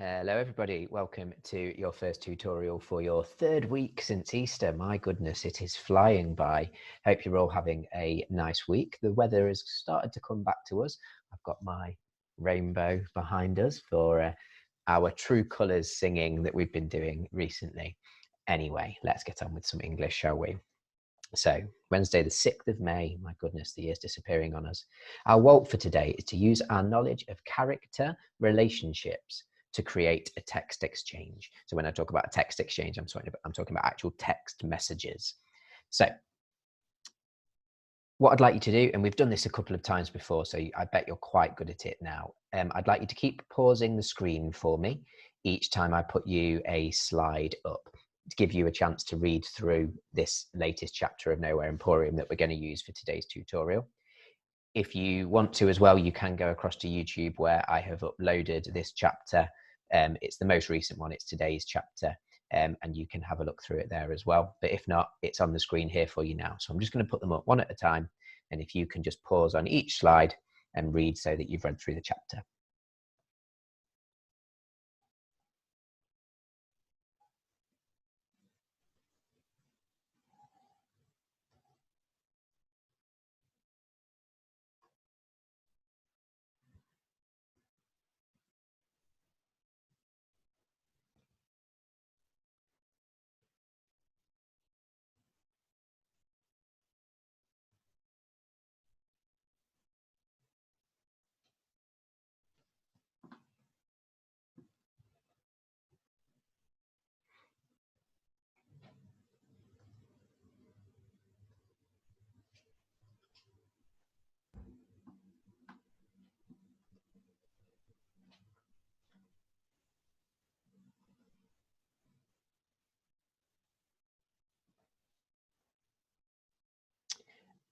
Hello everybody, welcome to your first tutorial for your third week since Easter. My goodness, it is flying by. Hope you're all having a nice week. The weather has started to come back to us. I've got my rainbow behind us for our true colours singing that we've been doing recently. Anyway, let's get on with some English, shall we? So, Wednesday the 6th of May, my goodness, the year's disappearing on us. Our WALT for today is to use our knowledge of character relationships to create a text exchange. So when I talk about a text exchange, I'm talking about actual text messages. So what I'd like you to do, and we've done this a couple of times before, so I bet you're quite good at it now. I'd like you to keep pausing the screen for me each time I put you a slide up to give you a chance to read through this latest chapter of Nowhere Emporium that we're going to use for today's tutorial. If you want to as well, you can go across to YouTube where I have uploaded this chapter. It's the most recent one, it's today's chapter, and you can have a look through it there as well. But if not, it's on the screen here for you now. So I'm just going to put them up one at a time. And if you can just pause on each slide and read so that you've read through the chapter.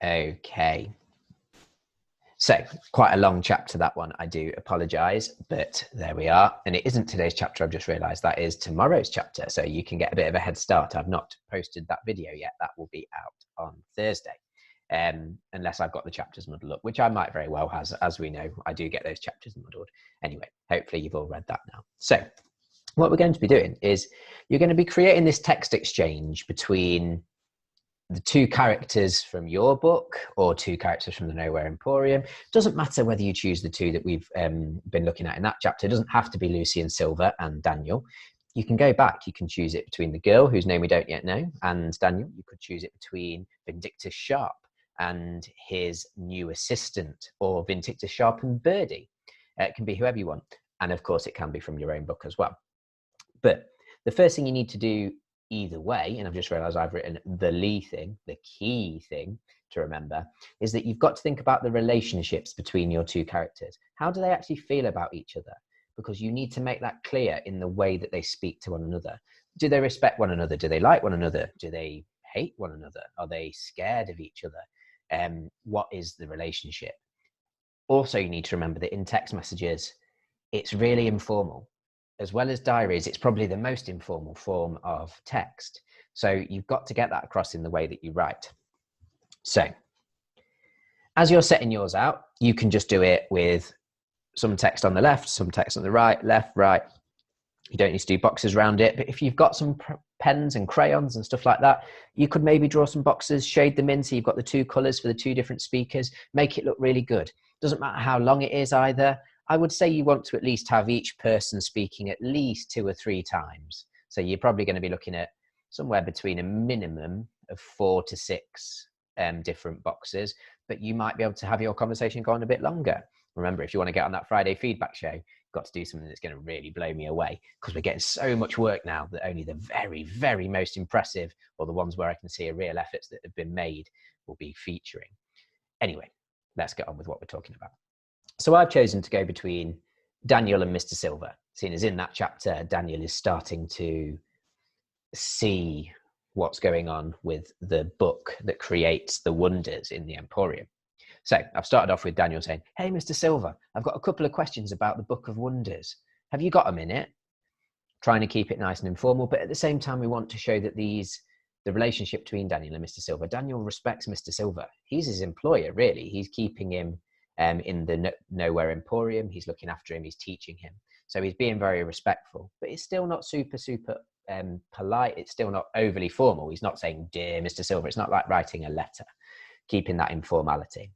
Okay. So quite a long chapter, that one. I do apologize, but there we are. And it isn't today's chapter. I've just realized that is tomorrow's chapter. So you can get a bit of a head start. I've not posted that video yet. That will be out on Thursday. Unless I've got the chapters muddled up, which I might very well have. As we know, I do get those chapters muddled. Anyway, hopefully you've all read that now. So what we're going to be doing is you're going to be creating this text exchange between the two characters from your book or two characters from the Nowhere Emporium. Doesn't matter whether you choose the two that we've been looking at in that chapter. It doesn't have to be Lucy and Silver and Daniel. You can go back. You can choose it between the girl, whose name we don't yet know, and Daniel. You could choose it between Vindictus Sharp and his new assistant, or Vindictus Sharp and Birdie. It can be whoever you want. And of course, it can be from your own book as well. But the first thing you need to do either way, and I've just realized I've written the key thing to remember, is that you've got to think about the relationships between your two characters. How do they actually feel about each other? Because you need to make that clear in the way that they speak to one another. Do they respect one another? Do they like one another? Do they hate one another? Are they scared of each other? What is the relationship? Also, you need to remember that in text messages, it's really informal. As well as diaries, it's probably the most informal form of text. So you've got to get that across in the way that you write. So as you're setting yours out, you can just do it with some text on the left, some text on the right, left, right. You don't need to do boxes around it. But if you've got some pens and crayons and stuff like that, you could maybe draw some boxes, shade them in so you've got the two colors for the two different speakers, make it look really good. Doesn't matter how long it is either. I would say you want to at least have each person speaking at least 2 or 3 times. So you're probably going to be looking at somewhere between a minimum of 4 to 6 different boxes, but you might be able to have your conversation go on a bit longer. Remember, if you want to get on that Friday feedback show, you've got to do something that's going to really blow me away, because we're getting so much work now that only the very, very most impressive, or the ones where I can see a real efforts that have been made, will be featuring. Anyway, let's get on with what we're talking about. So I've chosen to go between Daniel and Mr. Silver, seeing as in that chapter, Daniel is starting to see what's going on with the book that creates the wonders in the Emporium. So I've started off with Daniel saying, "Hey, Mr. Silver, I've got a couple of questions about the Book of Wonders. Have you got a minute?" Trying to keep it nice and informal, but at the same time, we want to show that the relationship between Daniel and Mr. Silver, Daniel respects Mr. Silver. He's his employer, really. He's keeping him in the Nowhere Emporium. He's looking after him. He's teaching him. So he's being very respectful, but it's still not super polite. It's still not overly formal. He's not saying, "Dear Mr. Silver." It's not like writing a letter, keeping that informality.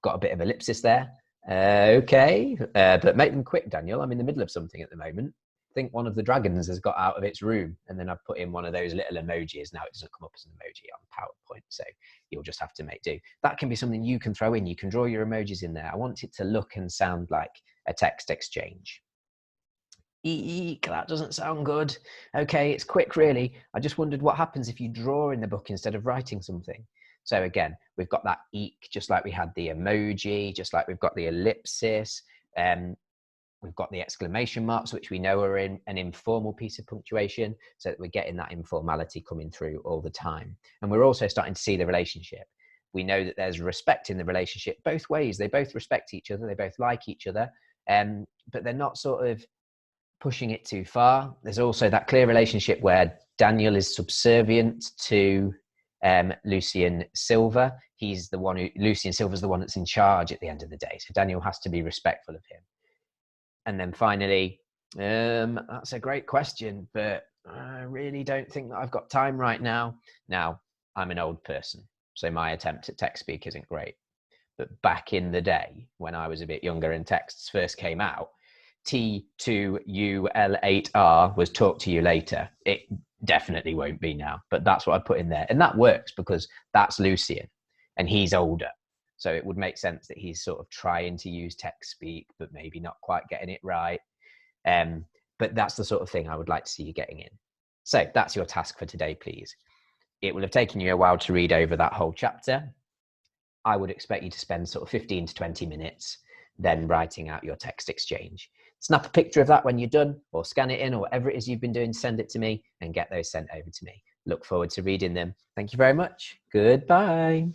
Got a bit of ellipsis there. Okay, but make them quick, Daniel. I'm in the middle of something at the moment. I think one of the dragons has got out of its room, and then I've put in one of those little emojis. Now it doesn't come up as an emoji on PowerPoint, so you'll just have to make do. That can be something you can throw in. You can draw your emojis in there. I want it to look and sound like a text exchange. Eek, that doesn't sound good. Okay, it's quick, really. I just wondered what happens if you draw in the book instead of writing something. So again, we've got that eek, just like we had the emoji, just like we've got the ellipsis. We've got the exclamation marks, which we know are in an informal piece of punctuation, so that we're getting that informality coming through all the time. And we're also starting to see the relationship. We know that there's respect in the relationship both ways. They both respect each other. They both like each other, but they're not sort of pushing it too far. There's also that clear relationship where Daniel is subservient to Lucian Silver. Lucian Silver's the one that's in charge at the end of the day. So Daniel has to be respectful of him. And then finally, that's a great question, but I really don't think that I've got time right now. Now, I'm an old person, so my attempt at text speak isn't great. But back in the day, when I was a bit younger and texts first came out, T2UL8R was talk to you later. It definitely won't be now, but that's what I put in there. And that works because that's Lucian and he's older. So it would make sense that he's sort of trying to use text speak, but maybe not quite getting it right. But that's the sort of thing I would like to see you getting in. So that's your task for today, please. It will have taken you a while to read over that whole chapter. I would expect you to spend sort of 15 to 20 minutes then writing out your text exchange. Snap a picture of that when you're done, or scan it in, or whatever it is you've been doing, send it to me and get those sent over to me. Look forward to reading them. Thank you very much. Goodbye.